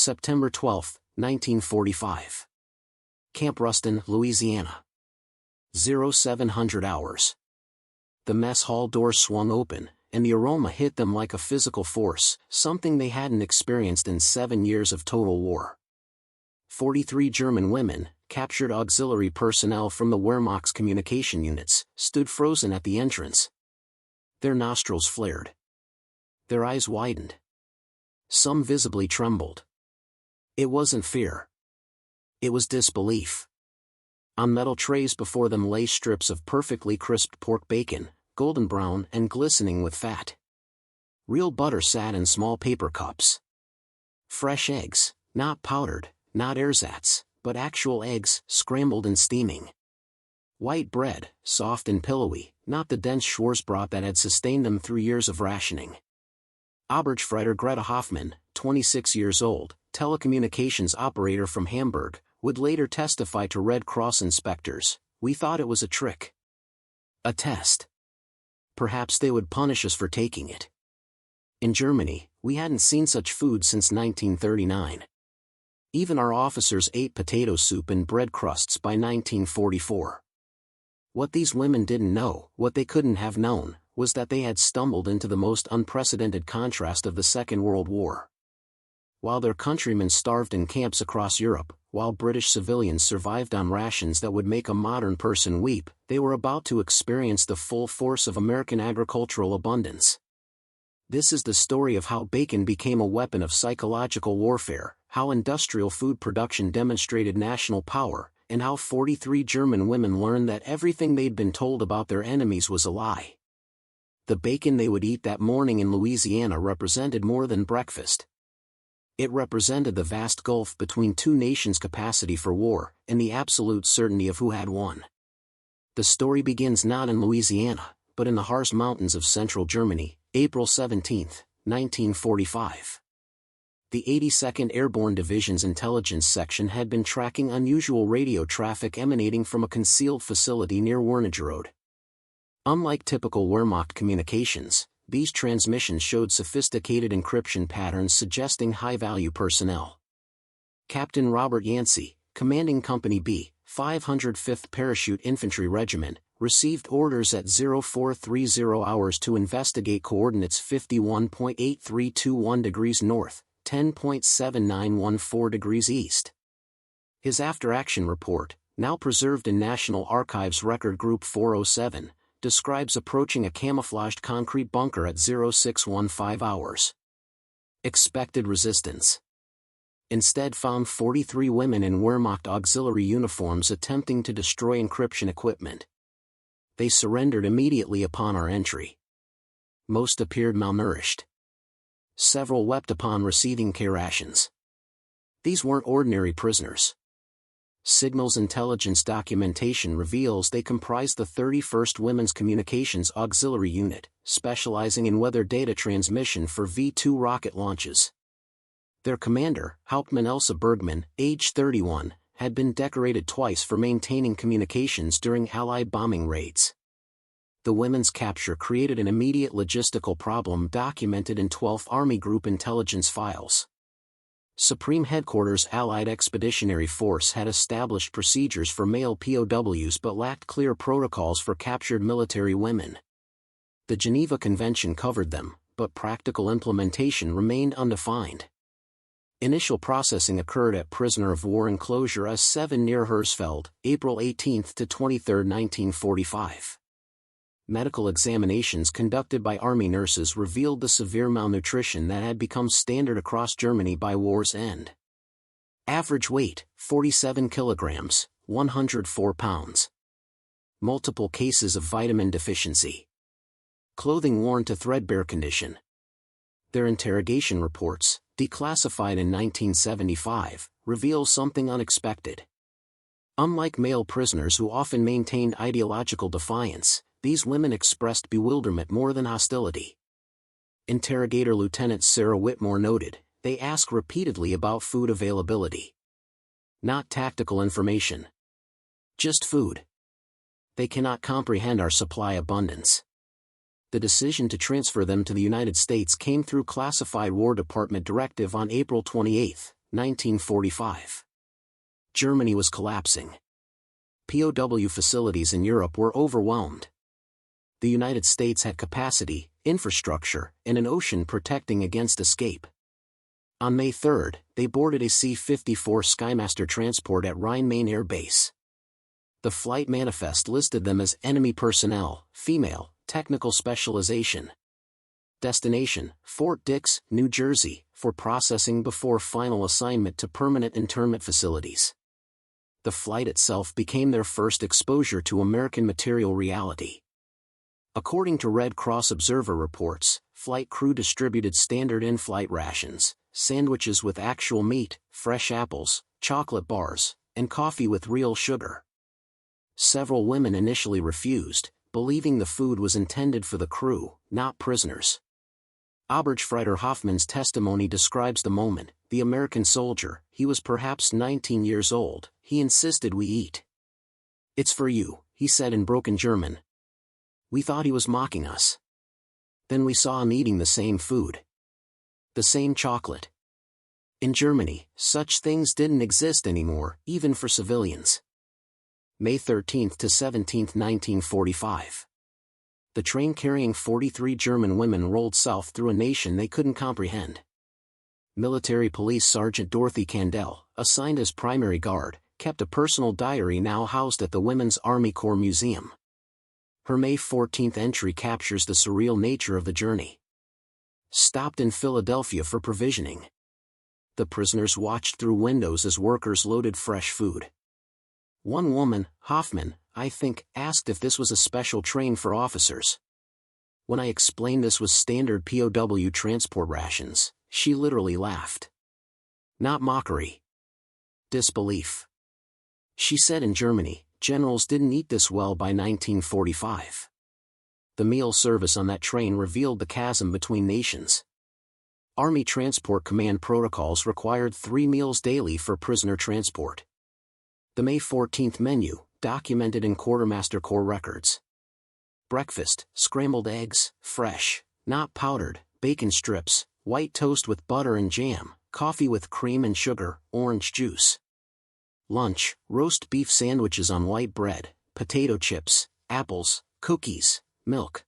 September 12, 1945. Camp Ruston, Louisiana. 0700 hours. The mess hall door swung open, and the aroma hit them like a physical force, something they hadn't experienced in 7 years of total war. 43 German women, captured auxiliary personnel from the Wehrmacht's communication units, stood frozen at the entrance. Their nostrils flared. Their eyes widened. Some visibly trembled. It wasn't fear. It was disbelief. On metal trays before them lay strips of perfectly crisped pork bacon, golden brown and glistening with fat. Real butter sat in small paper cups. Fresh eggs, not powdered, not ersatz, but actual eggs, scrambled and steaming. White bread, soft and pillowy, not the dense Schwarzbrot that had sustained them through years of rationing. Obergefreiter Greta Hoffmann, 26 years old, telecommunications operator from Hamburg, would later testify to Red Cross inspectors, "We thought it was a trick. A test. Perhaps they would punish us for taking it. In Germany, we hadn't seen such food since 1939. Even our officers ate potato soup and bread crusts by 1944. What these women didn't know, what they couldn't have known, was that they had stumbled into the most unprecedented contrast of the Second World War. While their countrymen starved in camps across Europe, while British civilians survived on rations that would make a modern person weep, they were about to experience the full force of American agricultural abundance. This is the story of how bacon became a weapon of psychological warfare, how industrial food production demonstrated national power, and how 43 German women learned that everything they'd been told about their enemies was a lie. The bacon they would eat that morning in Louisiana represented more than breakfast. It represented the vast gulf between two nations' capacity for war, and the absolute certainty of who had won. The story begins not in Louisiana, but in the Harz Mountains of central Germany, April 17, 1945. The 82nd Airborne Division's intelligence section had been tracking unusual radio traffic emanating from a concealed facility near Wernigerode. Unlike typical Wehrmacht communications, these transmissions showed sophisticated encryption patterns suggesting high-value personnel. Captain Robert Yancey, commanding Company B, 505th Parachute Infantry Regiment, received orders at 0430 hours to investigate coordinates 51.8321 degrees north, 10.7914 degrees east. His after-action report, now preserved in National Archives Record Group 407, describes approaching a camouflaged concrete bunker at 0615 hours. Expected resistance. Instead found 43 women in Wehrmacht auxiliary uniforms attempting to destroy encryption equipment. They surrendered immediately upon our entry. Most appeared malnourished. Several wept upon receiving care rations. These weren't ordinary prisoners. Signals intelligence documentation reveals they comprised the 31st Women's Communications Auxiliary Unit, specializing in weather data transmission for V-2 rocket launches. Their commander, Hauptmann Elsa Bergmann, age 31, had been decorated twice for maintaining communications during Allied bombing raids. The women's capture created an immediate logistical problem documented in 12th Army Group intelligence files. Supreme Headquarters Allied Expeditionary Force had established procedures for male POWs but lacked clear protocols for captured military women. The Geneva Convention covered them, but practical implementation remained undefined. Initial processing occurred at prisoner of war enclosure S7 near Hersfeld, April 18 to 23, 1945. Medical examinations conducted by Army nurses revealed the severe malnutrition that had become standard across Germany by war's end. Average weight, 47 kilograms, 104 pounds. Multiple cases of vitamin deficiency. Clothing worn to threadbare condition. Their interrogation reports, declassified in 1975, reveal something unexpected. Unlike male prisoners who often maintained ideological defiance, these women expressed bewilderment more than hostility. Interrogator Lieutenant Sarah Whitmore noted, they ask repeatedly about food availability. Not tactical information. Just food. They cannot comprehend our supply abundance. The decision to transfer them to the United States came through classified War Department directive on April 28, 1945. Germany was collapsing. POW facilities in Europe were overwhelmed. The United States had capacity, infrastructure, and an ocean protecting against escape. On May 3, they boarded a C-54 Skymaster transport at Rhine-Main Air Base. The flight manifest listed them as enemy personnel, female, technical specialization. Destination, Fort Dix, New Jersey, for processing before final assignment to permanent internment facilities. The flight itself became their first exposure to American material reality. According to Red Cross Observer reports, flight crew distributed standard in-flight rations, sandwiches with actual meat, fresh apples, chocolate bars, and coffee with real sugar. Several women initially refused, believing the food was intended for the crew, not prisoners. Oberstfreiter Hoffman's testimony describes the moment. The American soldier, he was perhaps 19 years old, he insisted we eat. "It's for you," he said in broken German. We thought he was mocking us. Then we saw him eating the same food. The same chocolate. In Germany, such things didn't exist anymore, even for civilians. May 13 to 17, 1945. The train carrying 43 German women rolled south through a nation they couldn't comprehend. Military Police Sergeant Dorothy Kandel, assigned as primary guard, kept a personal diary now housed at the Women's Army Corps Museum. Her May 14 entry captures the surreal nature of the journey. Stopped in Philadelphia for provisioning. The prisoners watched through windows as workers loaded fresh food. One woman, Hoffman, I think, asked if this was a special train for officers. When I explained this was standard POW transport rations, she literally laughed. Not mockery. Disbelief. She said in Germany, generals didn't eat this well by 1945. The meal service on that train revealed the chasm between nations. Army Transport Command protocols required 3 meals daily for prisoner transport. The May 14 menu, documented in Quartermaster Corps records. Breakfast, scrambled eggs, fresh, not powdered, bacon strips, white toast with butter and jam, coffee with cream and sugar, orange juice. Lunch, roast beef sandwiches on white bread, potato chips, apples, cookies, milk.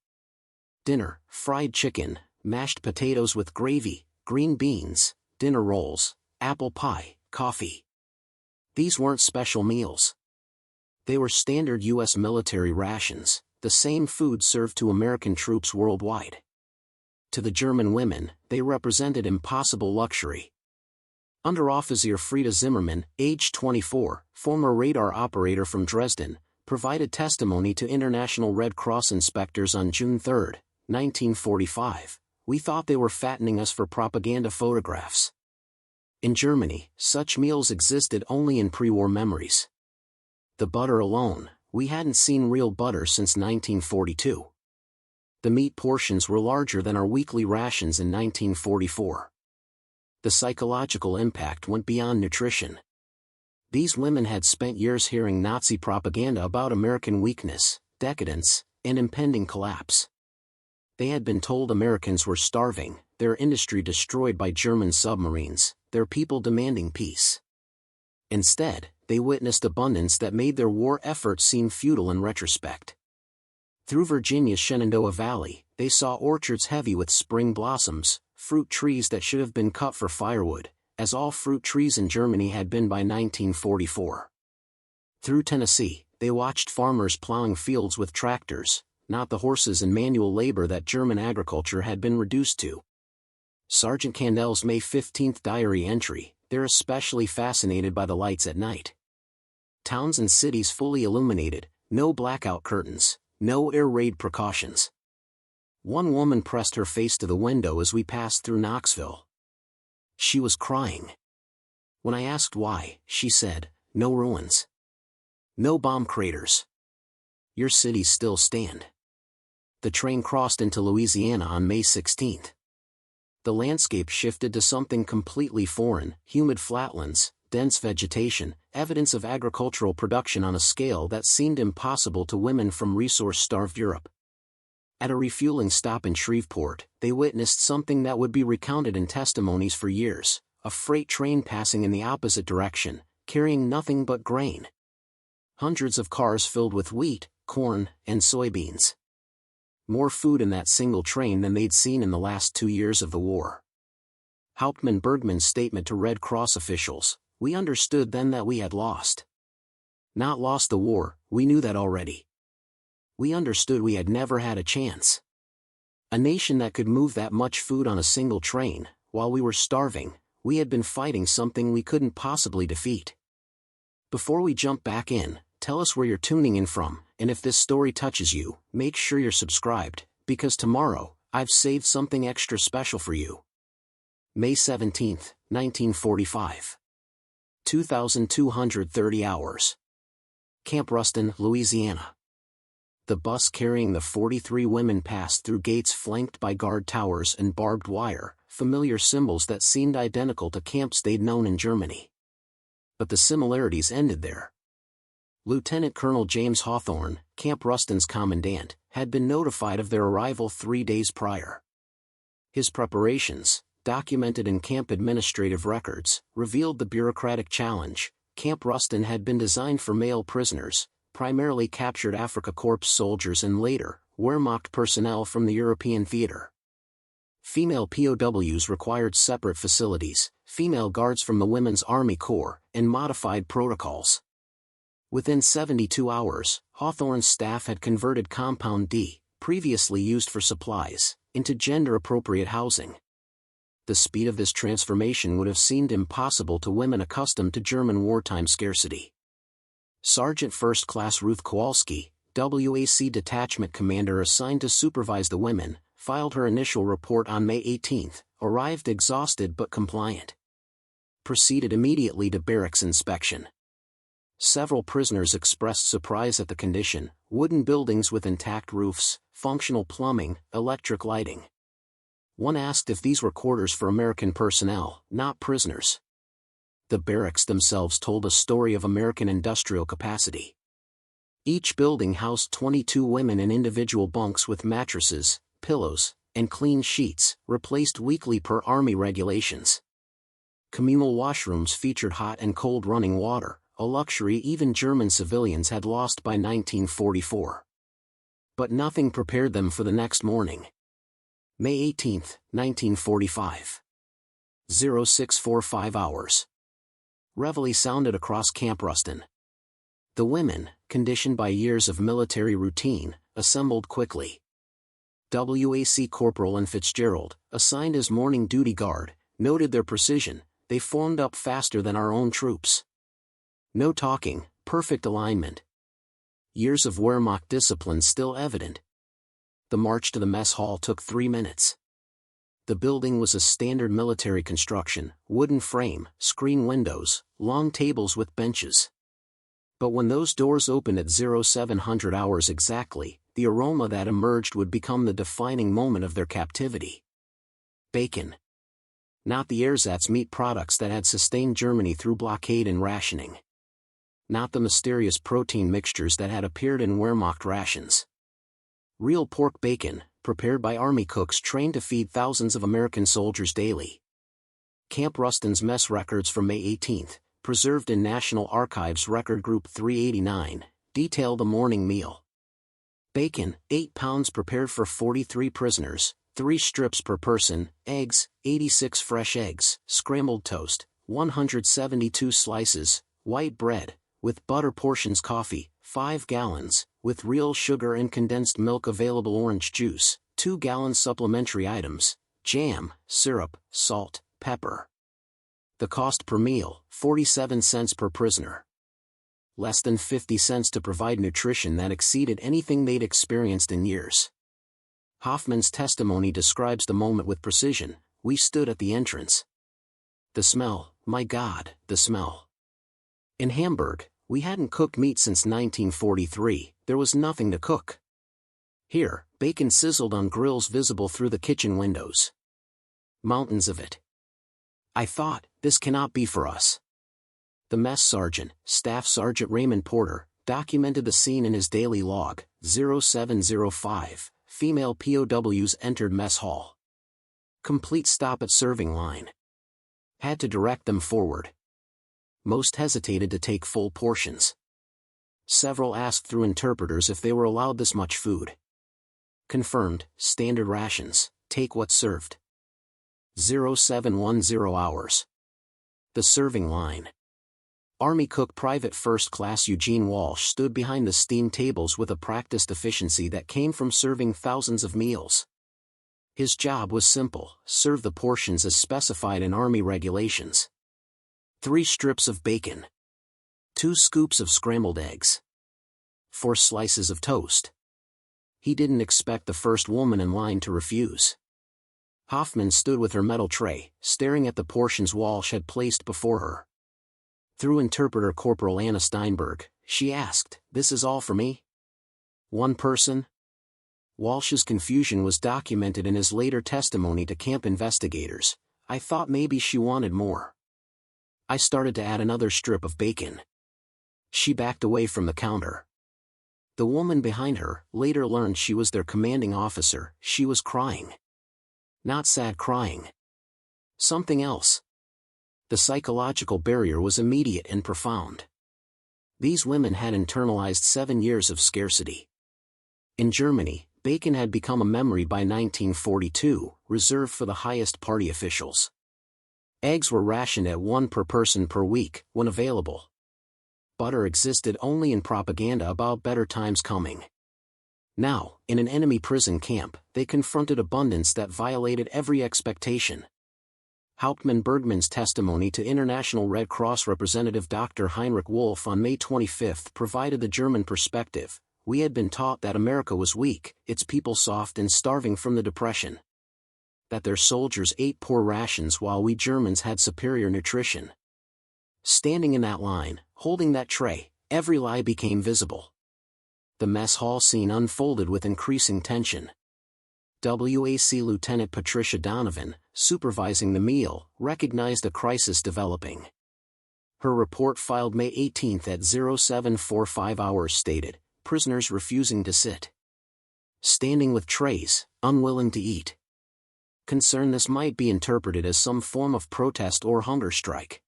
Dinner, fried chicken, mashed potatoes with gravy, green beans, dinner rolls, apple pie, coffee. These weren't special meals. They were standard U.S. military rations, the same food served to American troops worldwide. To the German women, they represented impossible luxury. Underoffizier Frieda Zimmermann, age 24, former radar operator from Dresden, provided testimony to International Red Cross inspectors on June 3, 1945. We thought they were fattening us for propaganda photographs. In Germany, such meals existed only in pre-war memories. The butter alone, we hadn't seen real butter since 1942. The meat portions were larger than our weekly rations in 1944. The psychological impact went beyond nutrition. These women had spent years hearing Nazi propaganda about American weakness, decadence, and impending collapse. They had been told Americans were starving, their industry destroyed by German submarines, their people demanding peace. Instead, they witnessed abundance that made their war efforts seem futile in retrospect. Through Virginia's Shenandoah Valley, they saw orchards heavy with spring blossoms, fruit trees that should have been cut for firewood, as all fruit trees in Germany had been by 1944. Through Tennessee, they watched farmers plowing fields with tractors, not the horses and manual labor that German agriculture had been reduced to. Sergeant Kandel's May 15 diary entry, they're especially fascinated by the lights at night. Towns and cities fully illuminated, no blackout curtains, no air raid precautions. One woman pressed her face to the window as we passed through Knoxville. She was crying. When I asked why, she said, "No ruins. No bomb craters. Your cities still stand." The train crossed into Louisiana on May 16. The landscape shifted to something completely foreign, humid flatlands, dense vegetation, evidence of agricultural production on a scale that seemed impossible to women from resource-starved Europe. At a refueling stop in Shreveport, they witnessed something that would be recounted in testimonies for years, a freight train passing in the opposite direction, carrying nothing but grain. Hundreds of cars filled with wheat, corn, and soybeans. More food in that single train than they'd seen in the last 2 years of the war. Hauptmann Bergmann's statement to Red Cross officials: "We understood then that we had lost. Not lost the war, we knew that already. We understood we had never had a chance. A nation that could move that much food on a single train, while we were starving, we had been fighting something we couldn't possibly defeat." Before we jump back in, tell us where you're tuning in from, and if this story touches you, make sure you're subscribed, because tomorrow, I've saved something extra special for you. May 17, 1945. 2,230 hours. Camp Ruston, Louisiana. The bus carrying the 43 women passed through gates flanked by guard towers and barbed wire, familiar symbols that seemed identical to camps they'd known in Germany. But the similarities ended there. Lieutenant Colonel James Hawthorne, Camp Ruston's commandant, had been notified of their arrival 3 days prior. His preparations, documented in camp administrative records, revealed the bureaucratic challenge. Camp Ruston had been designed for male prisoners, primarily captured Afrika Korps soldiers and later, Wehrmacht personnel from the European theater. Female POWs required separate facilities, female guards from the Women's Army Corps, and modified protocols. Within 72 hours, Hawthorne's staff had converted Compound D, previously used for supplies, into gender-appropriate housing. The speed of this transformation would have seemed impossible to women accustomed to German wartime scarcity. Sergeant First Class Ruth Kowalski, WAC detachment commander assigned to supervise the women, filed her initial report on May 18, arrived exhausted but compliant. Proceeded immediately to barracks inspection. Several prisoners expressed surprise at the condition: wooden buildings with intact roofs, functional plumbing, electric lighting. One asked if these were quarters for American personnel, not prisoners. The barracks themselves told a story of American industrial capacity. Each building housed 22 women in individual bunks with mattresses, pillows, and clean sheets, replaced weekly per Army regulations. Communal washrooms featured hot and cold running water, a luxury even German civilians had lost by 1944. But nothing prepared them for the next morning. May 18, 1945. 0645 hours. Reveille sounded across Camp Ruston. The women, conditioned by years of military routine, assembled quickly. WAC Corporal and Fitzgerald, assigned as morning duty guard, noted their precision: they formed up faster than our own troops. No talking, perfect alignment. Years of Wehrmacht discipline still evident. The march to the mess hall took 3 minutes. The building was a standard military construction, wooden frame, screen windows, long tables with benches. But when those doors opened at 0700 hours exactly, the aroma that emerged would become the defining moment of their captivity. Bacon. Not the ersatz meat products that had sustained Germany through blockade and rationing. Not the mysterious protein mixtures that had appeared in Wehrmacht rations. Real pork bacon, prepared by Army cooks trained to feed thousands of American soldiers daily. Camp Ruston's mess records from May 18, preserved in National Archives Record Group 389, detail the morning meal. Bacon, 8 pounds prepared for 43 prisoners, 3 strips per person, eggs, 86 fresh eggs, scrambled toast, 172 slices, white bread, with butter portions, coffee, 5 gallons, with real sugar and condensed milk, available orange juice, 2 gallons supplementary items, jam, syrup, salt, pepper. The cost per meal, 47 cents per prisoner. Less than 50 cents to provide nutrition that exceeded anything they'd experienced in years. Hoffman's testimony describes the moment with precision: we stood at the entrance. The smell, my God, the smell. In Hamburg, we hadn't cooked meat since 1943, there was nothing to cook. Here, bacon sizzled on grills visible through the kitchen windows. Mountains of it. I thought, this cannot be for us. The mess sergeant, Staff Sergeant Raymond Porter, documented the scene in his daily log: 0705, female POWs entered mess hall. Complete stop at serving line. had to direct them forward. Most hesitated to take full portions. Several asked through interpreters if they were allowed this much food. Confirmed, standard rations, take what's served. 0710 hours. The serving line. Army cook Private First Class Eugene Walsh stood behind the steam tables with a practiced efficiency that came from serving thousands of meals. His job was simple: serve the portions as specified in Army regulations. 3 strips of bacon. 2 scoops of scrambled eggs. 4 slices of toast. He didn't expect the first woman in line to refuse. Hoffman stood with her metal tray, staring at the portions Walsh had placed before her. Through interpreter Corporal Anna Steinberg, she asked, "This is all for me? One person?" Walsh's confusion was documented in his later testimony to camp investigators. "I thought maybe she wanted more. I started to add another strip of bacon." She backed away from the counter. The woman behind her later learned she was their commanding officer. She was crying. Not sad crying. Something else. The psychological barrier was immediate and profound. These women had internalized 7 years of scarcity. In Germany, bacon had become a memory by 1942, reserved for the highest party officials. Eggs were rationed at 1 per person per week, when available. Butter existed only in propaganda about better times coming. Now, in an enemy prison camp, they confronted abundance that violated every expectation. Hauptmann Bergmann's testimony to International Red Cross representative Dr. Heinrich Wolf on May 25 provided the German perspective. "We had been taught that America was weak, its people soft and starving from the Depression. That their soldiers ate poor rations while we Germans had superior nutrition." Standing in that line, holding that tray, every lie became visible. The mess hall scene unfolded with increasing tension. WAC Lieutenant Patricia Donovan, supervising the meal, recognized a crisis developing. Her report filed May 18 at 0745 hours stated, "Prisoners refusing to sit. Standing with trays, unwilling to eat." Concerned this might be interpreted as some form of protest or hunger strike.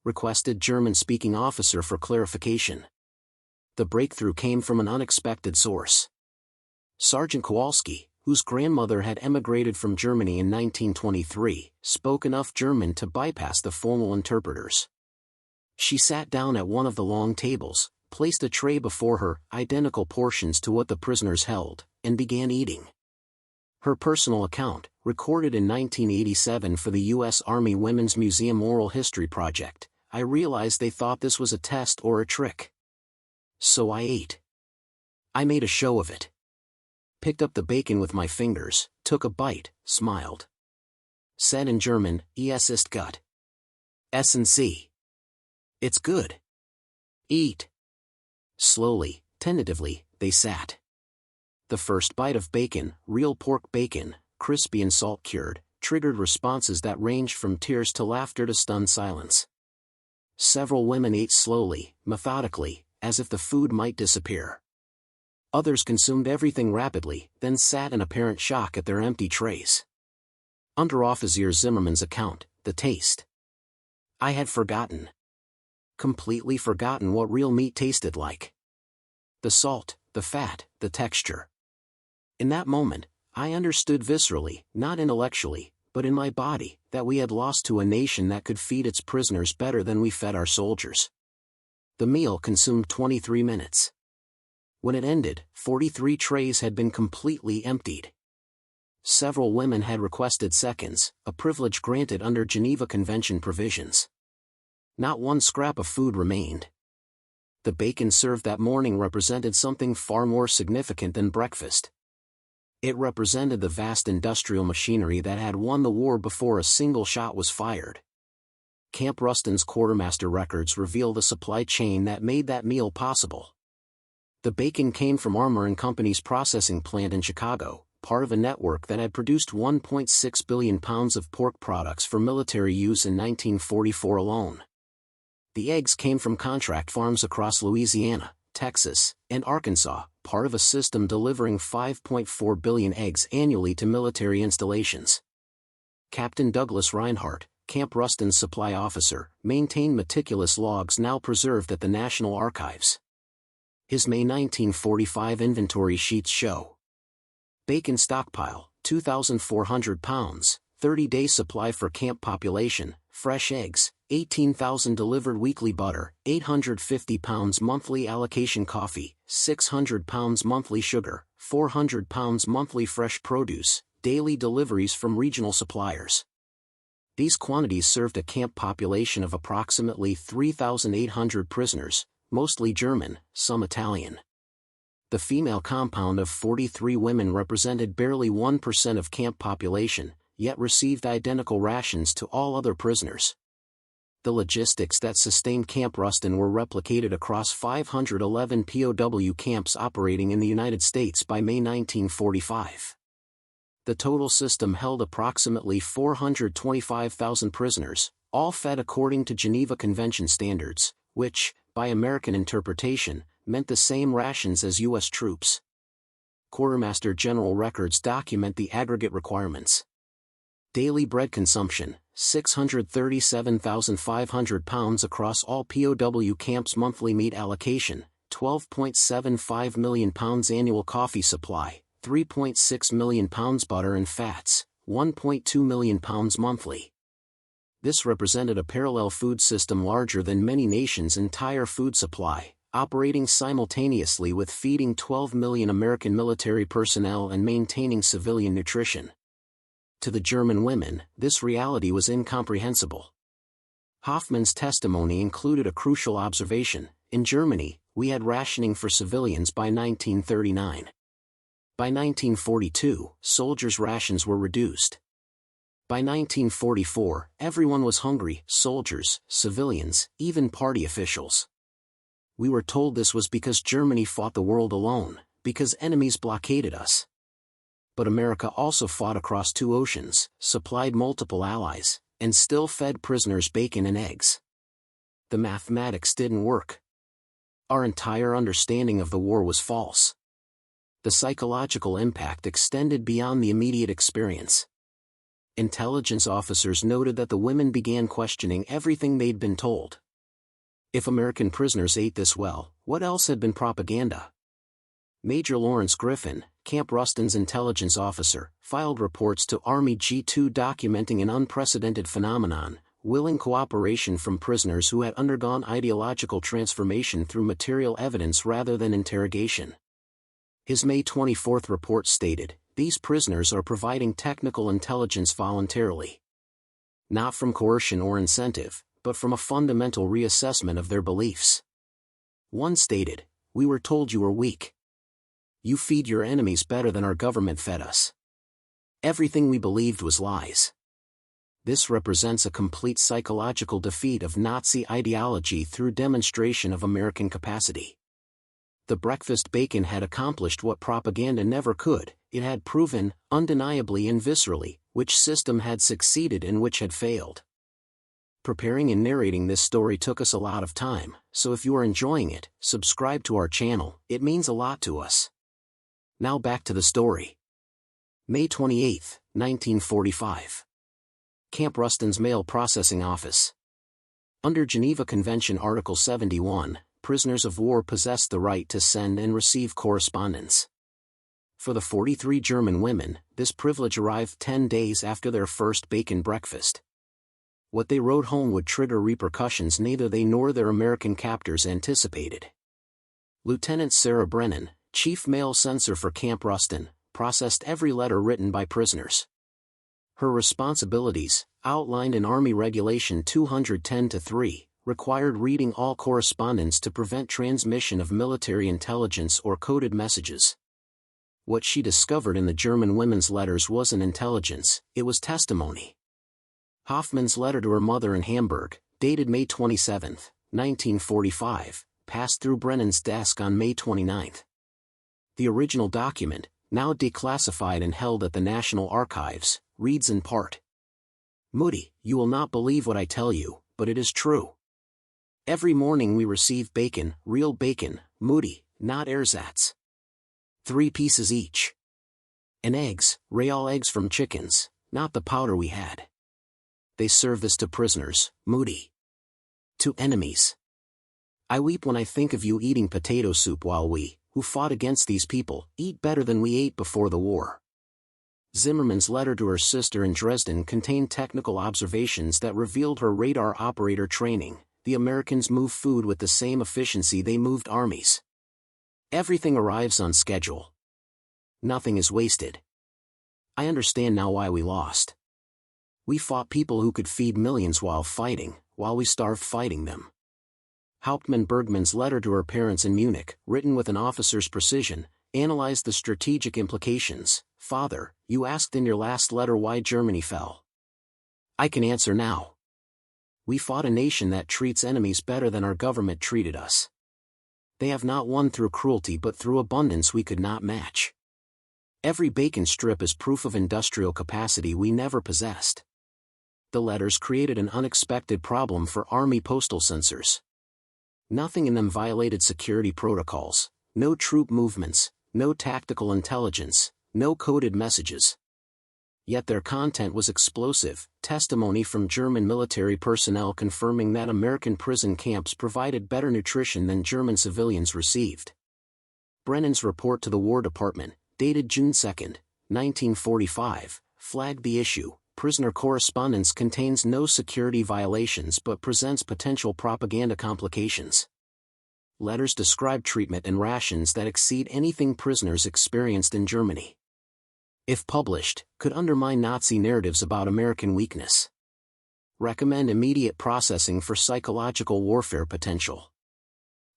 Requested German-speaking officer for clarification. The breakthrough came from an unexpected source. Sergeant Kowalski, whose grandmother had emigrated from Germany in 1923, spoke enough German to bypass the formal interpreters. She sat down at one of the long tables, placed a tray before her, identical portions to what the prisoners held, and began eating. Her personal account, recorded in 1987 for the U.S. Army Women's Museum Oral History Project, "I realized they thought this was a test or a trick. So I ate. I made a show of it. Picked up the bacon with my fingers, took a bite, smiled. Said in German, Es ist gut. Essen Sie. It's good. Eat." Slowly, tentatively, they sat. The first bite of bacon, real pork bacon, crispy and salt-cured, triggered responses that ranged from tears to laughter to stunned silence. Several women ate slowly, methodically, as if the food might disappear. Others consumed everything rapidly, then sat in apparent shock at their empty trays. Unteroffizier Zimmermann's account, "The taste. I had forgotten. Completely forgotten what real meat tasted like. The salt, the fat, the texture. In that moment, I understood viscerally, not intellectually, but in my body, that we had lost to a nation that could feed its prisoners better than we fed our soldiers." The meal consumed 23 minutes. When it ended, 43 trays had been completely emptied. Several women had requested seconds, a privilege granted under Geneva Convention provisions. Not one scrap of food remained. The bacon served that morning represented something far more significant than breakfast. It represented the vast industrial machinery that had won the war before a single shot was fired. Camp Ruston's quartermaster records reveal the supply chain that made that meal possible. The bacon came from Armour & Company's processing plant in Chicago, part of a network that had produced 1.6 billion pounds of pork products for military use in 1944 alone. The eggs came from contract farms across Louisiana, Texas, and Arkansas, part of a system delivering 5.4 billion eggs annually to military installations. Captain Douglas Reinhardt, Camp Ruston's supply officer, maintained meticulous logs now preserved at the National Archives. His May 1945 inventory sheets show: bacon stockpile, 2,400 pounds, 30-day supply for camp population, fresh eggs, 18,000 delivered weekly butter, 850 pounds monthly allocation coffee, 600 pounds monthly sugar, 400 pounds monthly fresh produce, daily deliveries from regional suppliers. These quantities served a camp population of approximately 3,800 prisoners, mostly German, some Italian. The female compound of 43 women represented barely 1% of camp population, yet received identical rations to all other prisoners. The logistics that sustained Camp Ruston were replicated across 511 POW camps operating in the United States by May 1945. The total system held approximately 425,000 prisoners, all fed according to Geneva Convention standards, which, by American interpretation, meant the same rations as U.S. troops. Quartermaster General records document the aggregate requirements. Daily bread consumption, 637,500 pounds across all POW camps. Monthly meat allocation, 12.75 million pounds. Annual coffee supply, 3.6 million pounds. Butter and fats, 1.2 million pounds monthly. This represented a parallel food system larger than many nations' entire food supply, operating simultaneously with feeding 12 million American military personnel and maintaining civilian nutrition. To the German women, this reality was incomprehensible. Hoffman's testimony included a crucial observation: in Germany, we had rationing for civilians by 1939. By 1942, soldiers' rations were reduced. By 1944, everyone was hungry: soldiers, civilians, even party officials. We were told this was because Germany fought the world alone, because enemies blockaded us. But America also fought across two oceans, supplied multiple allies, and still fed prisoners bacon and eggs. The mathematics didn't work. Our entire understanding of the war was false. The psychological impact extended beyond the immediate experience. Intelligence officers noted that the women began questioning everything they'd been told. If American prisoners ate this well, what else had been propaganda? Major Lawrence Griffin, Camp Ruston's intelligence officer, filed reports to Army G2 documenting an unprecedented phenomenon: willing cooperation from prisoners who had undergone ideological transformation through material evidence rather than interrogation. His May 24 report stated, "These prisoners are providing technical intelligence voluntarily. Not from coercion or incentive, but from a fundamental reassessment of their beliefs." One stated, "We were told you were weak. You feed your enemies better than our government fed us. Everything we believed was lies." This represents a complete psychological defeat of Nazi ideology through demonstration of American capacity. The breakfast bacon had accomplished what propaganda never could: it had proven, undeniably and viscerally, which system had succeeded and which had failed. Preparing and narrating this story took us a lot of time, so if you are enjoying it, subscribe to our channel, it means a lot to us. Now back to the story. May 28, 1945. Camp Ruston's Mail Processing Office. Under Geneva Convention Article 71, prisoners of war possessed the right to send and receive correspondence. For the 43 German women, this privilege arrived 10 days after their first bacon breakfast. What they wrote home would trigger repercussions neither they nor their American captors anticipated. Lieutenant Sarah Brennan, chief mail censor for Camp Ruston, processed every letter written by prisoners. Her responsibilities, outlined in Army Regulation 210-3, required reading all correspondence to prevent transmission of military intelligence or coded messages. What she discovered in the German women's letters wasn't intelligence, it was testimony. Hoffman's letter to her mother in Hamburg, dated May 27, 1945, passed through Brennan's desk on May 29. The original document, now declassified and held at the National Archives, reads in part: "Mutti, you will not believe what I tell you, but it is true. Every morning we receive bacon, real bacon, Mutti, not ersatz. 3 pieces each. And eggs, real eggs from chickens, not the powder we had. They serve this to prisoners, moody. To enemies. I weep when I think of you eating potato soup while we, who fought against these people, eat better than we ate before the war. Zimmerman's letter to her sister in Dresden contained technical observations that revealed her radar operator training. The Americans move food with the same efficiency they moved armies. Everything arrives on schedule. Nothing is wasted. I understand now why we lost. We fought people who could feed millions while we starved fighting them. Hauptmann Bergmann's letter to her parents in Munich, written with an officer's precision, analyzed the strategic implications. Father, you asked in your last letter why Germany fell. I can answer now. We fought a nation that treats enemies better than our government treated us. They have not won through cruelty but through abundance we could not match. Every bacon strip is proof of industrial capacity we never possessed. The letters created an unexpected problem for Army postal censors. Nothing in them violated security protocols, no troop movements, no tactical intelligence, no coded messages. Yet their content was explosive, testimony from German military personnel confirming that American prison camps provided better nutrition than German civilians received. Brennan's report to the War Department, dated June 2, 1945, flagged the issue. Prisoner correspondence contains no security violations but presents potential propaganda complications. Letters describe treatment and rations that exceed anything prisoners experienced in Germany. If published, could undermine Nazi narratives about American weakness. Recommend immediate processing for psychological warfare potential.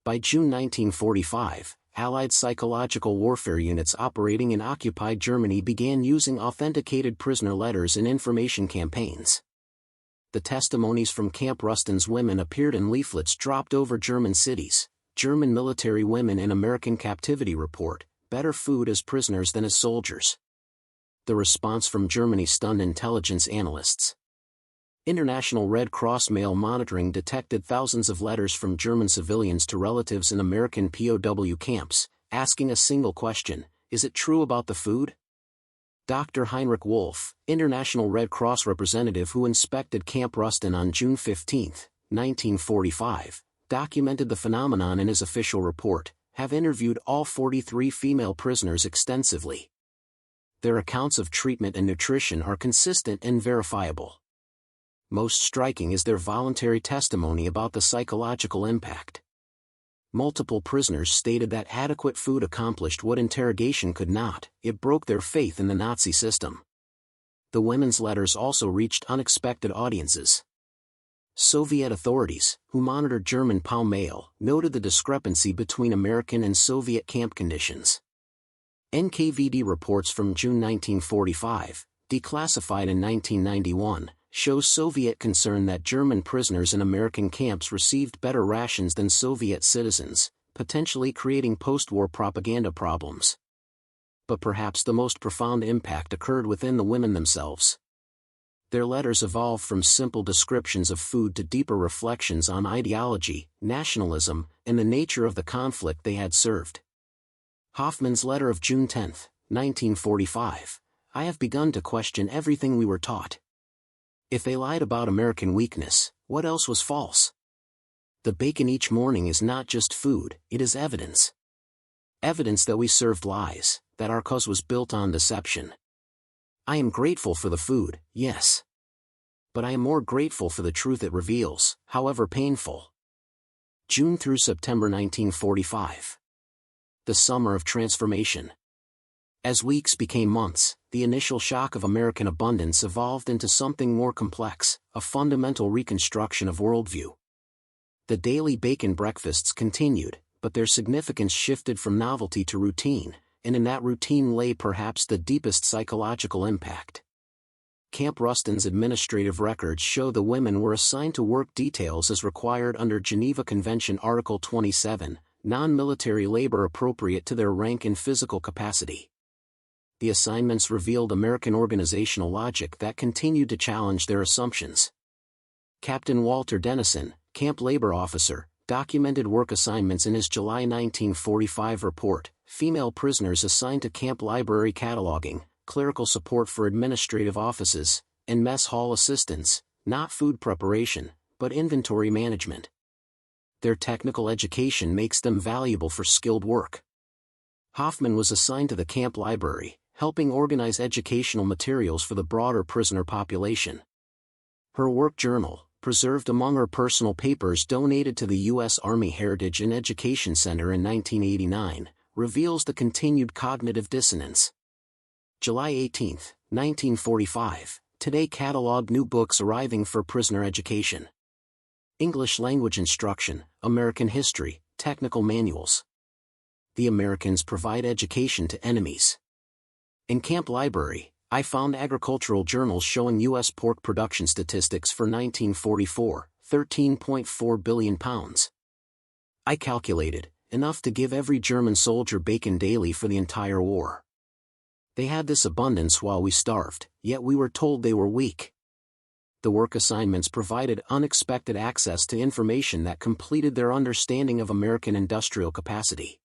By June 1945, Allied psychological warfare units operating in occupied Germany began using authenticated prisoner letters in information campaigns. The testimonies from Camp Ruston's women appeared in leaflets dropped over German cities. German military women in American captivity report, better food as prisoners than as soldiers. The response from Germany stunned intelligence analysts. International Red Cross mail monitoring detected thousands of letters from German civilians to relatives in American POW camps, asking a single question: is it true about the food? Dr. Heinrich Wolf, International Red Cross representative who inspected Camp Ruston on June 15, 1945, documented the phenomenon in his official report, have interviewed all 43 female prisoners extensively. Their accounts of treatment and nutrition are consistent and verifiable. Most striking is their voluntary testimony about the psychological impact. Multiple prisoners stated that adequate food accomplished what interrogation could not. It broke their faith in the Nazi system. The women's letters also reached unexpected audiences. Soviet authorities, who monitored German POW mail, noted the discrepancy between American and Soviet camp conditions. NKVD reports from June 1945, declassified in 1991, shows Soviet concern that German prisoners in American camps received better rations than Soviet citizens, potentially creating post-war propaganda problems. But perhaps the most profound impact occurred within the women themselves. Their letters evolved from simple descriptions of food to deeper reflections on ideology, nationalism, and the nature of the conflict they had served. Hoffman's letter of June 10, 1945, I have begun to question everything we were taught. If they lied about American weakness, what else was false? The bacon each morning is not just food, it is evidence. Evidence that we served lies, that our cause was built on deception. I am grateful for the food, yes. But I am more grateful for the truth it reveals, however painful. June through September 1945. The summer of transformation. As weeks became months, the initial shock of American abundance evolved into something more complex, a fundamental reconstruction of worldview. The daily bacon breakfasts continued, but their significance shifted from novelty to routine, and in that routine lay perhaps the deepest psychological impact. Camp Ruston's administrative records show the women were assigned to work details as required under Geneva Convention Article 27, non-military labor appropriate to their rank and physical capacity. The assignments revealed American organizational logic that continued to challenge their assumptions. Captain Walter Dennison, camp labor officer, documented work assignments in his July 1945 report: female prisoners assigned to camp library cataloging, clerical support for administrative offices, and mess hall assistants, not food preparation, but inventory management. Their technical education makes them valuable for skilled work. Hoffman was assigned to the camp library, helping organize educational materials for the broader prisoner population. Her work journal, preserved among her personal papers donated to the U.S. Army Heritage and Education Center in 1989, reveals the continued cognitive dissonance. July 18, 1945, Today cataloged new books arriving for prisoner education. English language instruction, American history, technical manuals. The Americans provide education to enemies. In camp library, I found agricultural journals showing U.S. pork production statistics for 1944, 13.4 billion pounds. I calculated, enough to give every German soldier bacon daily for the entire war. They had this abundance while we starved, yet we were told they were weak. The work assignments provided unexpected access to information that completed their understanding of American industrial capacity.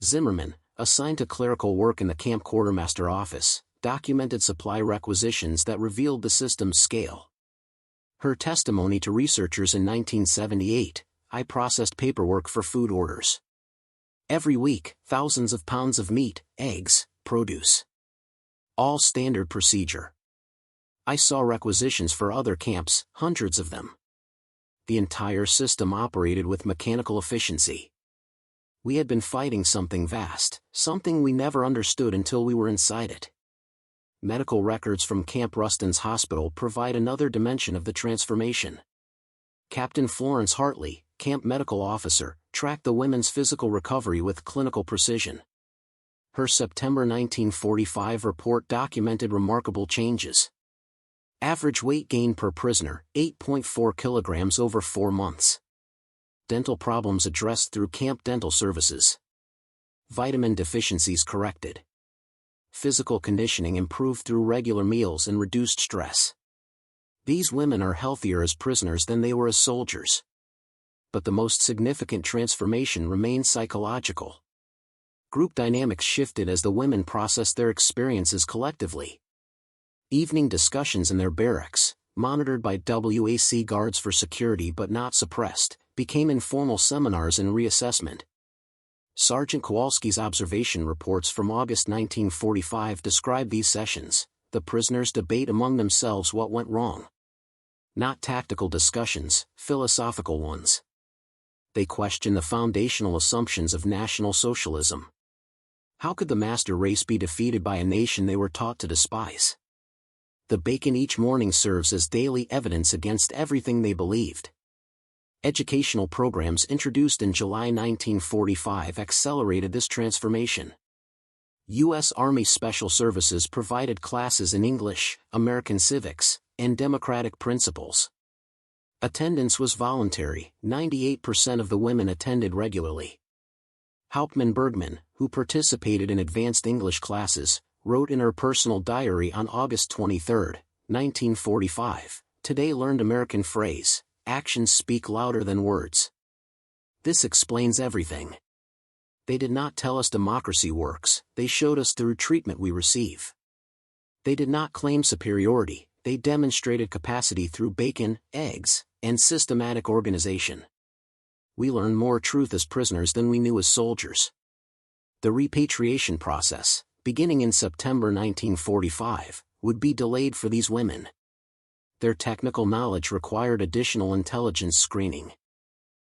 Zimmerman, assigned to clerical work in the camp quartermaster office, documented supply requisitions that revealed the system's scale. Her testimony to researchers in 1978, I processed paperwork for food orders. Every week, thousands of pounds of meat, eggs, produce. All standard procedure. I saw requisitions for other camps, hundreds of them. The entire system operated with mechanical efficiency. We had been fighting something vast, something we never understood until we were inside it. Medical records from Camp Ruston's hospital provide another dimension of the transformation. Captain Florence Hartley, camp medical officer, tracked the women's physical recovery with clinical precision. Her September 1945 report documented remarkable changes. Average weight gain per prisoner, 8.4 kilograms over 4 months. Dental problems addressed through camp dental services. Vitamin deficiencies corrected. Physical conditioning improved through regular meals and reduced stress. These women are healthier as prisoners than they were as soldiers. But the most significant transformation remained psychological. Group dynamics shifted as the women processed their experiences collectively. Evening discussions in their barracks, monitored by WWII guards for security but not suppressed, became informal seminars in reassessment. Sergeant Kowalski's observation reports from August 1945 describe these sessions. The prisoners debate among themselves what went wrong. Not tactical discussions, philosophical ones. They question the foundational assumptions of National Socialism. How could the master race be defeated by a nation they were taught to despise? The bacon each morning serves as daily evidence against everything they believed. Educational programs introduced in July 1945 accelerated this transformation. U.S. Army Special Services provided classes in English, American civics, and democratic principles. Attendance was voluntary, 98% of the women attended regularly. Hauptmann Bergman, who participated in advanced English classes, wrote in her personal diary on August 23, 1945, "Today learned American phrase, actions speak louder than words. This explains everything. They did not tell us democracy works, they showed us through treatment we receive. They did not claim superiority, they demonstrated capacity through bacon, eggs, and systematic organization. We learned more truth as prisoners than we knew as soldiers." The repatriation process, beginning in September 1945, would be delayed for these women. Their technical knowledge required additional intelligence screening.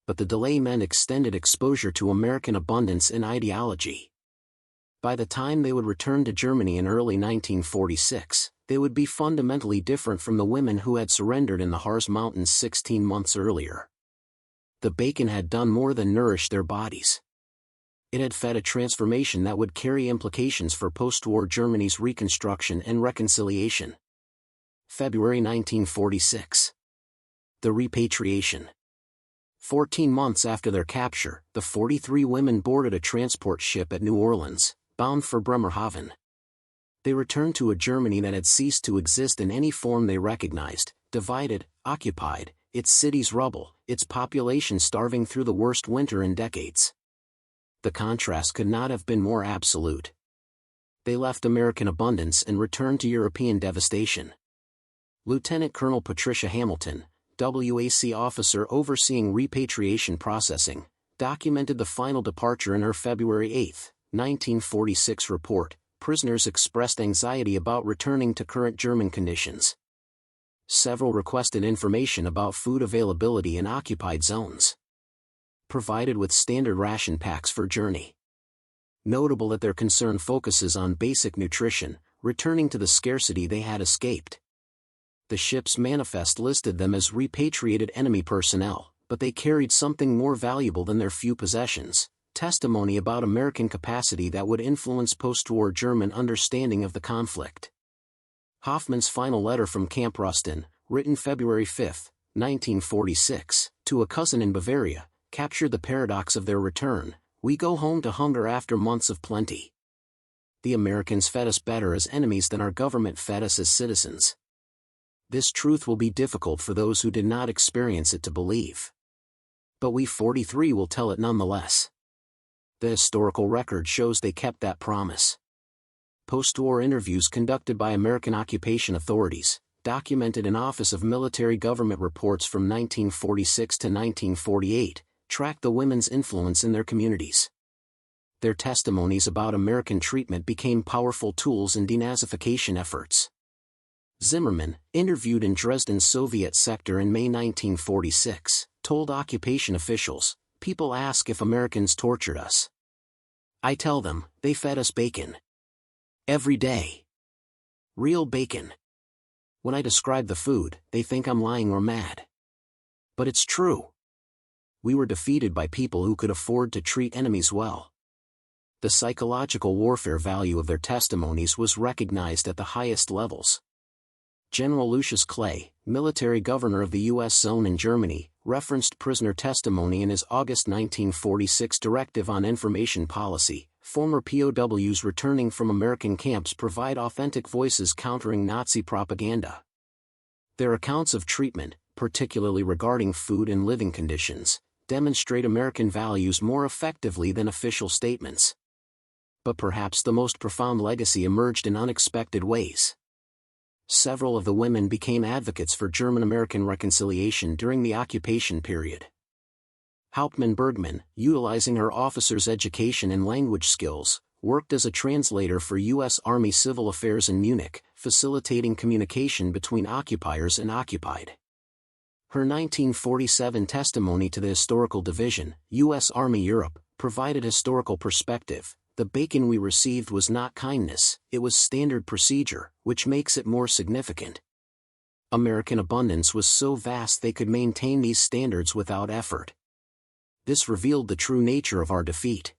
But the delay meant extended exposure to American abundance and ideology. By the time they would return to Germany in early 1946, they would be fundamentally different from the women who had surrendered in the Harz Mountains 16 months earlier. The bacon had done more than nourish their bodies. It had fed a transformation that would carry implications for post-war Germany's reconstruction and reconciliation. February 1946. The repatriation. 14 months after their capture, the 43 women boarded a transport ship at New Orleans, bound for Bremerhaven. They returned to a Germany that had ceased to exist in any form they recognized, divided, occupied, its cities rubble, its population starving through the worst winter in decades. The contrast could not have been more absolute. They left American abundance and returned to European devastation. Lieutenant Colonel Patricia Hamilton, WAC officer overseeing repatriation processing, documented the final departure in her February 8, 1946 report. Prisoners expressed anxiety about returning to current German conditions. Several requested information about food availability in occupied zones. Provided with standard ration packs for journey. Notable that their concern focuses on basic nutrition, returning to the scarcity they had escaped. The ship's manifest listed them as repatriated enemy personnel, but they carried something more valuable than their few possessions: testimony about American capacity that would influence post-war German understanding of the conflict. Hoffman's final letter from Camp Ruston, written February 5, 1946, to a cousin in Bavaria, captured the paradox of their return. We go home to hunger after months of plenty. The Americans fed us better as enemies than our government fed us as citizens. This truth will be difficult for those who did not experience it to believe. But we 43 will tell it nonetheless. The historical record shows they kept that promise. Post-war interviews conducted by American occupation authorities, documented in Office of Military Government reports from 1946 to 1948, tracked the women's influence in their communities. Their testimonies about American treatment became powerful tools in denazification efforts. Zimmerman, interviewed in Dresden's Soviet sector in May 1946, told occupation officials, "People ask if Americans tortured us. I tell them, they fed us bacon. Every day. Real bacon. When I describe the food, they think I'm lying or mad. But it's true. We were defeated by people who could afford to treat enemies well." The psychological warfare value of their testimonies was recognized at the highest levels. General Lucius Clay, military governor of the U.S. zone in Germany, referenced prisoner testimony in his August 1946 Directive on Information Policy. Former POWs returning from American camps provide authentic voices countering Nazi propaganda. Their accounts of treatment, particularly regarding food and living conditions, demonstrate American values more effectively than official statements. But perhaps the most profound legacy emerged in unexpected ways. Several of the women became advocates for German-American reconciliation during the occupation period. Hauptmann Bergmann, utilizing her officers' education and language skills, worked as a translator for U.S. Army Civil Affairs in Munich, facilitating communication between occupiers and occupied. Her 1947 testimony to the Historical Division, U.S. Army Europe, provided historical perspective. The bacon we received was not kindness, it was standard procedure, which makes it more significant. American abundance was so vast they could maintain these standards without effort. This revealed the true nature of our defeat.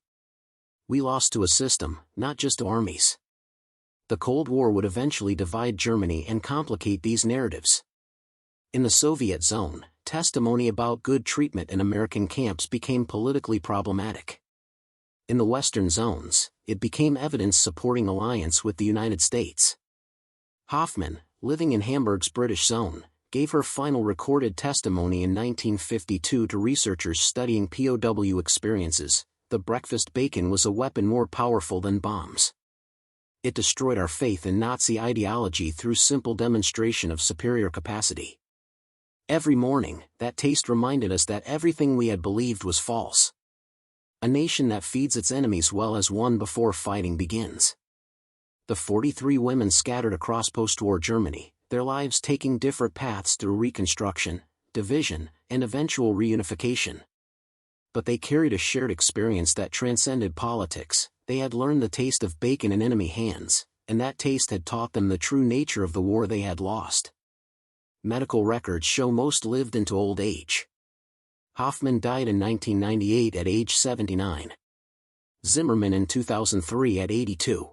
We lost to a system, not just to armies. The Cold War would eventually divide Germany and complicate these narratives. In the Soviet zone, testimony about good treatment in American camps became politically problematic. In the Western zones, it became evidence supporting alliance with the United States. Hoffman, living in Hamburg's British zone, gave her final recorded testimony in 1952 to researchers studying POW experiences. The breakfast bacon was a weapon more powerful than bombs. It destroyed our faith in Nazi ideology through simple demonstration of superior capacity. Every morning, that taste reminded us that everything we had believed was false. A nation that feeds its enemies well has won before fighting begins. The 43 women scattered across post-war Germany, their lives taking different paths through reconstruction, division, and eventual reunification. But they carried a shared experience that transcended politics. They had learned the taste of bacon in enemy hands, and that taste had taught them the true nature of the war they had lost. Medical records show most lived into old age. Hoffman died in 1998 at age 79. Zimmerman in 2003 at 82.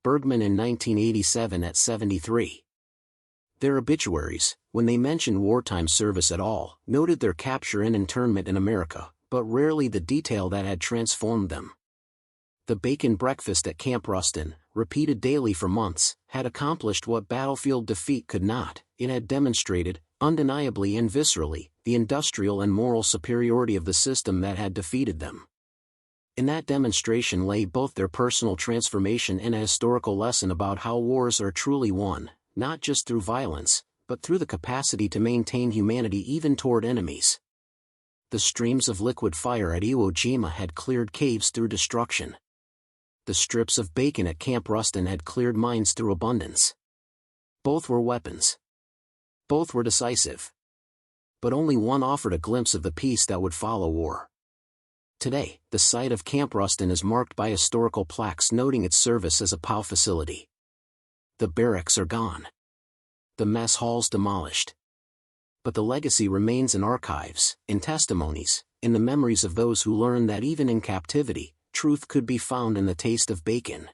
Bergman in 1987 at 73. Their obituaries, when they mentioned wartime service at all, noted their capture and internment in America, but rarely the detail that had transformed them. The bacon breakfast at Camp Ruston, repeated daily for months, had accomplished what battlefield defeat could not. It had demonstrated, undeniably and viscerally, the industrial and moral superiority of the system that had defeated them. In that demonstration lay both their personal transformation and a historical lesson about how wars are truly won, not just through violence, but through the capacity to maintain humanity even toward enemies. The streams of liquid fire at Iwo Jima had cleared caves through destruction. The strips of bacon at Camp Ruston had cleared mines through abundance. Both were weapons. Both were decisive. But only one offered a glimpse of the peace that would follow war. Today, the site of Camp Ruston is marked by historical plaques noting its service as a POW facility. The barracks are gone. The mess halls demolished. But the legacy remains in archives, in testimonies, in the memories of those who learned that even in captivity, truth could be found in the taste of bacon.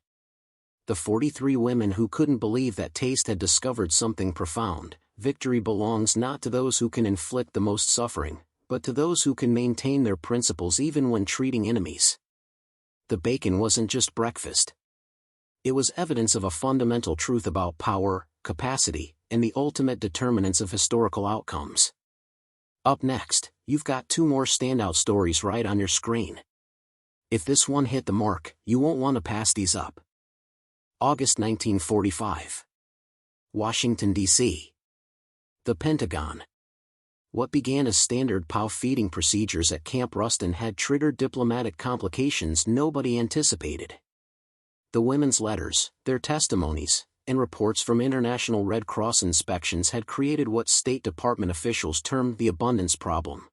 The 43 women who couldn't believe that taste had discovered something profound. Victory belongs not to those who can inflict the most suffering, but to those who can maintain their principles even when treating enemies. The bacon wasn't just breakfast. It was evidence of a fundamental truth about power, capacity, and the ultimate determinants of historical outcomes. Up next, you've got two more standout stories right on your screen. If this one hit the mark, you won't want to pass these up. August 1945. Washington, D.C. The Pentagon. What began as standard POW feeding procedures at Camp Ruston had triggered diplomatic complications nobody anticipated. The women's letters, their testimonies, and reports from International Red Cross inspections had created what State Department officials termed the abundance problem.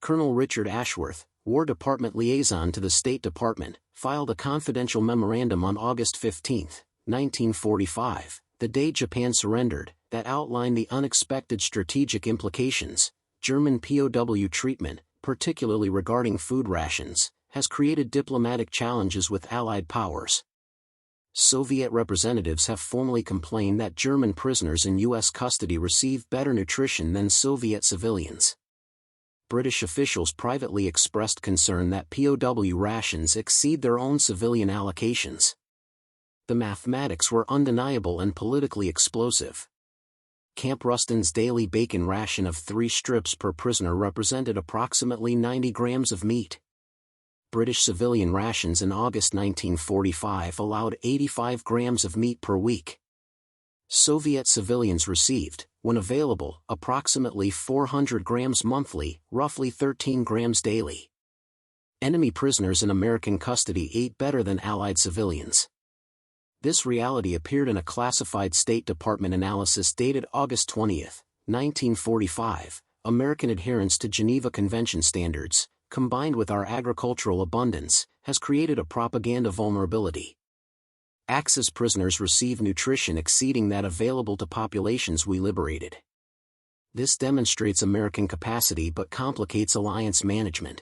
Colonel Richard Ashworth, War Department liaison to the State Department, filed a confidential memorandum on August 15, 1945, the day Japan surrendered, that outlined the unexpected strategic implications. German POW treatment, particularly regarding food rations, has created diplomatic challenges with Allied powers. Soviet representatives have formally complained that German prisoners in U.S. custody receive better nutrition than Soviet civilians. British officials privately expressed concern that POW rations exceed their own civilian allocations. The mathematics were undeniable and politically explosive. Camp Ruston's daily bacon ration of 3 strips per prisoner represented approximately 90 grams of meat. British civilian rations in August 1945 allowed 85 grams of meat per week. Soviet civilians received, when available, approximately 400 grams monthly, roughly 13 grams daily. Enemy prisoners in American custody ate better than Allied civilians. This reality appeared in a classified State Department analysis dated August 20, 1945. American adherence to Geneva Convention standards, combined with our agricultural abundance, has created a propaganda vulnerability. Axis prisoners receive nutrition exceeding that available to populations we liberated. This demonstrates American capacity but complicates alliance management.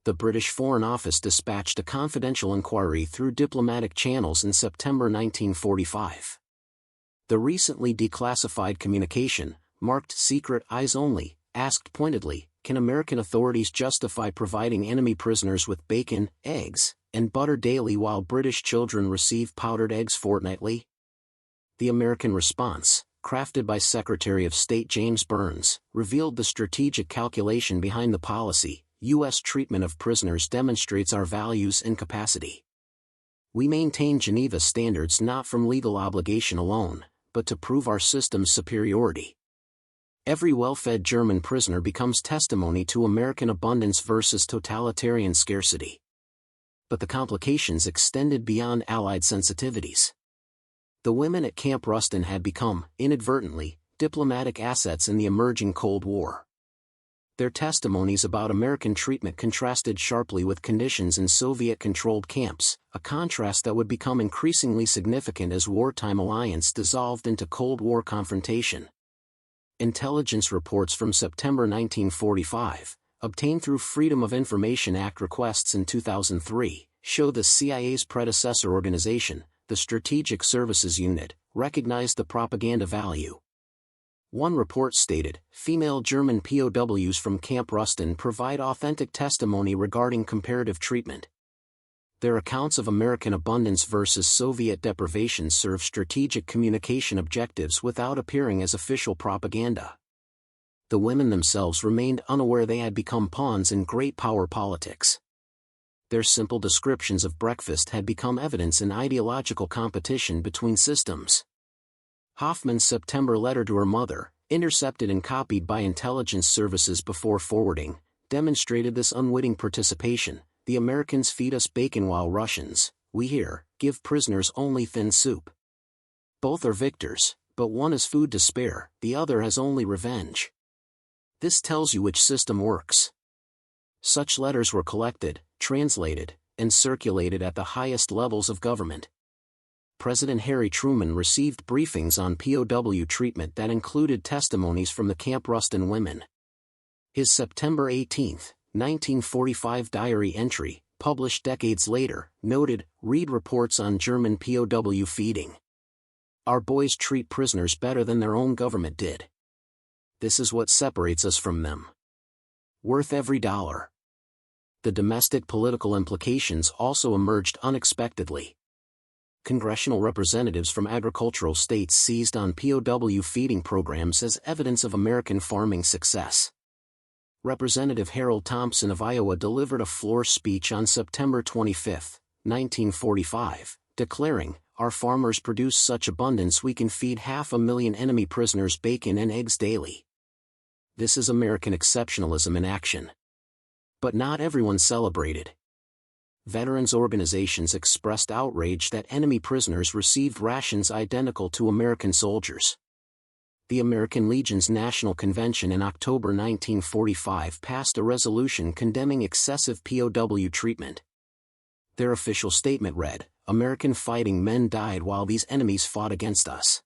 The British Foreign Office dispatched a confidential inquiry through diplomatic channels in September 1945. The recently declassified communication, marked Secret Eyes Only, asked pointedly, can American authorities justify providing enemy prisoners with bacon, eggs, and butter daily while British children receive powdered eggs fortnightly? The American response, crafted by Secretary of State James Burns, revealed the strategic calculation behind the policy. U.S. treatment of prisoners demonstrates our values and capacity. We maintain Geneva standards not from legal obligation alone, but to prove our system's superiority. Every well-fed German prisoner becomes testimony to American abundance versus totalitarian scarcity. But the complications extended beyond Allied sensitivities. The women at Camp Ruston had become, inadvertently, diplomatic assets in the emerging Cold War. Their testimonies about American treatment contrasted sharply with conditions in Soviet-controlled camps, a contrast that would become increasingly significant as wartime alliance dissolved into Cold War confrontation. Intelligence reports from September 1945, obtained through Freedom of Information Act requests in 2003, show the CIA's predecessor organization, the Strategic Services Unit, recognized the propaganda value. One report stated, female German POWs from Camp Ruston provide authentic testimony regarding comparative treatment. Their accounts of American abundance versus Soviet deprivation serve strategic communication objectives without appearing as official propaganda. The women themselves remained unaware they had become pawns in great power politics. Their simple descriptions of breakfast had become evidence in ideological competition between systems. Hoffman's September letter to her mother, intercepted and copied by intelligence services before forwarding, demonstrated this unwitting participation. The Americans feed us bacon while Russians, we here, give prisoners only thin soup. Both are victors, but one has food to spare, the other has only revenge. This tells you which system works. Such letters were collected, translated, and circulated at the highest levels of government. President Harry Truman received briefings on POW treatment that included testimonies from the Camp Ruston women. His September 18, 1945 diary entry, published decades later, noted, "Read reports on German POW feeding. Our boys treat prisoners better than their own government did. This is what separates us from them. Worth every dollar." The domestic political implications also emerged unexpectedly. Congressional representatives from agricultural states seized on POW feeding programs as evidence of American farming success. Representative Harold Thompson of Iowa delivered a floor speech on September 25, 1945, declaring, "Our farmers produce such abundance we can feed 500,000 enemy prisoners bacon and eggs daily." This is American exceptionalism in action. But not everyone celebrated. Veterans organizations expressed outrage that enemy prisoners received rations identical to American soldiers. The American Legion's National Convention in October 1945 passed a resolution condemning excessive POW treatment. Their official statement read, "American fighting men died while these enemies fought against us.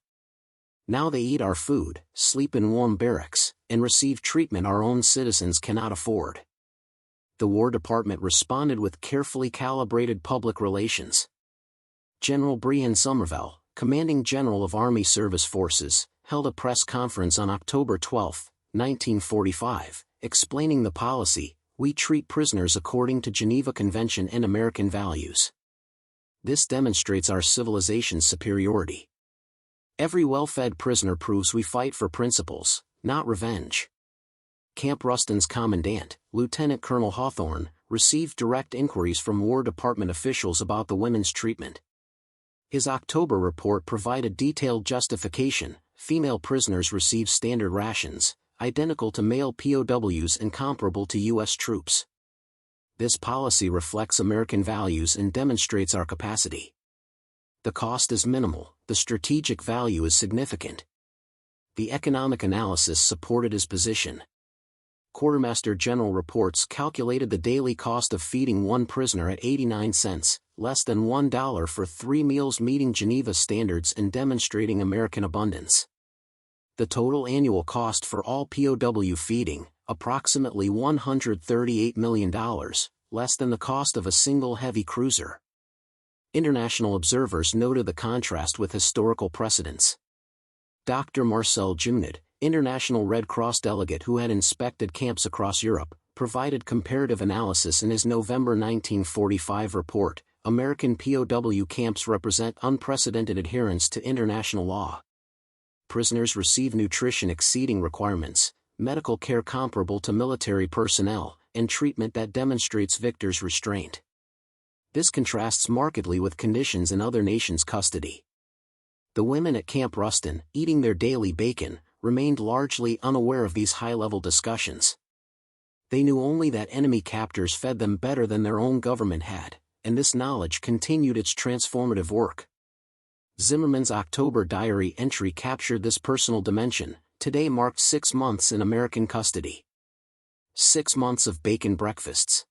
Now they eat our food, sleep in warm barracks, and receive treatment our own citizens cannot afford." The War Department responded with carefully calibrated public relations. General Brehon Somervell, commanding general of Army Service Forces, held a press conference on October 12, 1945, explaining the policy, "We treat prisoners according to Geneva Convention and American values. This demonstrates our civilization's superiority. Every well-fed prisoner proves we fight for principles, not revenge." Camp Ruston's commandant, Lieutenant Colonel Hawthorne, received direct inquiries from War Department officials about the women's treatment. His October report provided detailed justification. Female prisoners receive standard rations, identical to male POWs and comparable to U.S. troops. This policy reflects American values and demonstrates our capacity. The cost is minimal, the strategic value is significant. The economic analysis supported his position. Quartermaster General reports calculated the daily cost of feeding one prisoner at 89 cents, less than $1 for 3 meals, meeting Geneva standards and demonstrating American abundance. The total annual cost for all POW feeding, approximately $138 million, less than the cost of a single heavy cruiser. International observers noted the contrast with historical precedents. Dr. Marcel Junod, International Red Cross delegate who had inspected camps across Europe, provided comparative analysis in his November 1945 report. American POW camps represent unprecedented adherence to international law. Prisoners receive nutrition exceeding requirements, medical care comparable to military personnel, and treatment that demonstrates victors' restraint. This contrasts markedly with conditions in other nations' custody. The women at Camp Ruston, eating their daily bacon, remained largely unaware of these high-level discussions. They knew only that enemy captors fed them better than their own government had, and this knowledge continued its transformative work. Zimmerman's October diary entry captured this personal dimension. Today marked 6 months in American custody. 6 months of bacon breakfasts.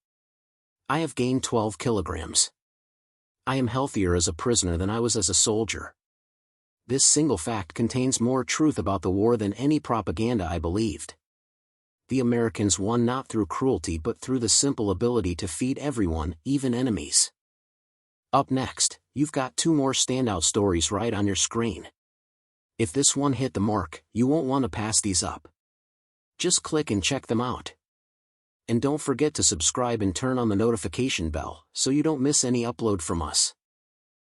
I have gained 12 kilograms. I am healthier as a prisoner than I was as a soldier. This single fact contains more truth about the war than any propaganda I believed. The Americans won not through cruelty but through the simple ability to feed everyone, even enemies. Up next, you've got 2 more standout stories right on your screen. If this one hit the mark, you won't want to pass these up. Just click and check them out. And don't forget to subscribe and turn on the notification bell so you don't miss any upload from us.